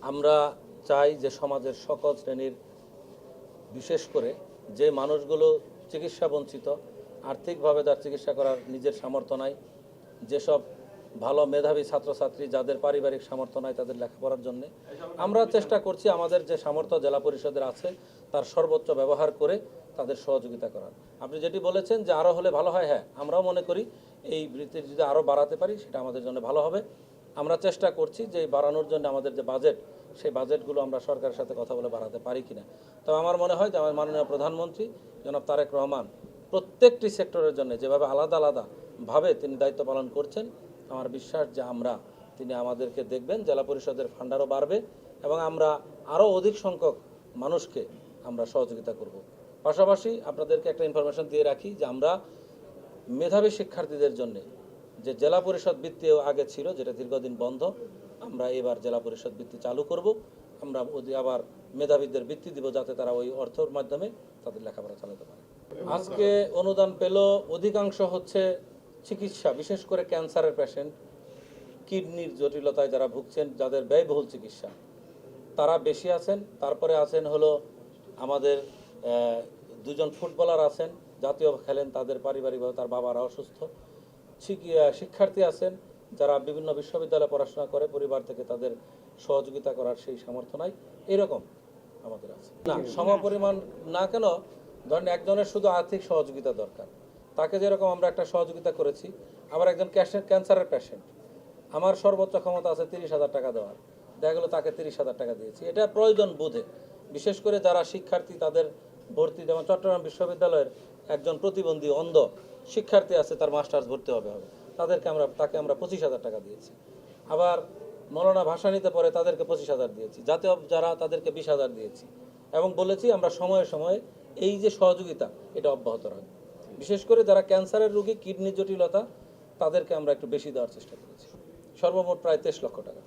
আমরা চাই যে সমাজের সকল শ্রেণীর, বিশেষ করে যে মানুষগুলো চিকিৎসা বঞ্চিত, আর্থিকভাবে তার চিকিৎসা করার নিজের সামর্থ্য নাই, যেসব ভালো মেধাবী ছাত্রছাত্রী যাদের পারিবারিক সামর্থ্য নাই তাদের লেখাপড়ার জন্য আমরা চেষ্টা করছি আমাদের যে সামর্থ্য জেলা পরিষদের আছে তার সর্বোচ্চ ব্যবহার করে তাদের সহযোগিতা করার। আপনি যেটি বলেছেন যে আরও হলে ভালো হয়, হ্যাঁ আমরাও মনে করি এই বৃত্তি যদি আরও বাড়াতে পারি সেটা আমাদের জন্য ভালো হবে। আমরা চেষ্টা করছি যে বাড়ানোর জন্য আমাদের যে বাজেট সেই বাজেটগুলো আমরা সরকারের সাথে কথা বলে বাড়াতে পারি কিনা। তবে আমার মনে হয় যে আমার মাননীয় প্রধানমন্ত্রী জনাব তারেক রহমান প্রত্যেকটি সেক্টরের জন্য যেভাবে আলাদা আলাদাভাবে তিনি দায়িত্ব পালন করছেন, আমার বিশ্বাস যে তিনি আমাদেরকে দেখবেন, জেলা পরিষদের ফান্ড আরও বাড়বে এবং আমরা আরও অধিক সংখ্যক মানুষকে আমরা সহযোগিতা করব। পাশাপাশি আপনাদেরকে একটা ইনফরমেশন দিয়ে রাখি যে আমরা মেধাবী শিক্ষার্থীদের জন্য যে জেলা পরিষদ বৃত্তি আগে ছিল যেটা দীর্ঘদিন বন্ধ, আমরা এবার জেলা পরিষদ বৃত্তি চালু করব। আমরা আবার মেধাবীদের বৃত্তি দিব যাতে তারা ওই অর্থের মাধ্যমে তাদের লেখাপড়া চালাতে পারে। আজকে অনুদান পেল অধিকাংশ হচ্ছে চিকিৎসা, বিশেষ করে ক্যান্সারের পেশেন্ট, কিডনির জটিলতায় যারা ভুগছেন, যাদের ব্যয়বহুল চিকিৎসা তারা বেশি আছেন। তারপরে আছেন হলো আমাদের দুজন ফুটবলার আছেন, জাতীয় খেলেন, তাদের পারিবারিকভাবে তার বাবারা অসুস্থ। শিক্ষার্থী আছেন যারা বিভিন্ন বিশ্ববিদ্যালয়ে পড়াশোনা করে, পরিবার থেকে তাদের সহযোগিতা করার সেই সামর্থ্য নাই, এরকম আমাদের আছে না। সমপরিমাণ না কেন, ধরেন একজনের শুধু আর্থিক সহযোগিতা দরকার, তাকে যেরকম আমরা একটা সহযোগিতা করেছি, আবার একজন ক্যান্সারের পেশেন্ট, আমার সর্বোচ্চ ক্ষমতা আছে 30,000 টাকা দেওয়ার, দেখা গেলো তাকে 30,000 টাকা দিয়েছি। এটা প্রয়োজন বুঝে, বিশেষ করে যারা শিক্ষার্থী তাদের ভর্তি, যেমন চট্টগ্রাম বিশ্ববিদ্যালয়ের একজন প্রতিবন্ধী অন্ধ শিক্ষার্থী আছে, তার মাস্টার্স ভর্তি হবে, তাকে আমরা 25,000 টাকা দিয়েছি। আবার মৌলানা ভাসানীতে পড়ে তাদেরকে 25,000 দিয়েছি, জাতীয় যারা তাদেরকে 20,000 দিয়েছি এবং বলেছি আমরা সময়ে সময়ে এই যে সহযোগিতা এটা অব্যাহত রাখবো। বিশেষ করে যারা ক্যান্সারের রোগী, কিডনি জটিলতা, তাদেরকে আমরা একটু বেশি দেওয়ার চেষ্টা করেছি। সর্বমোট প্রায় 23 লক্ষ টাকা।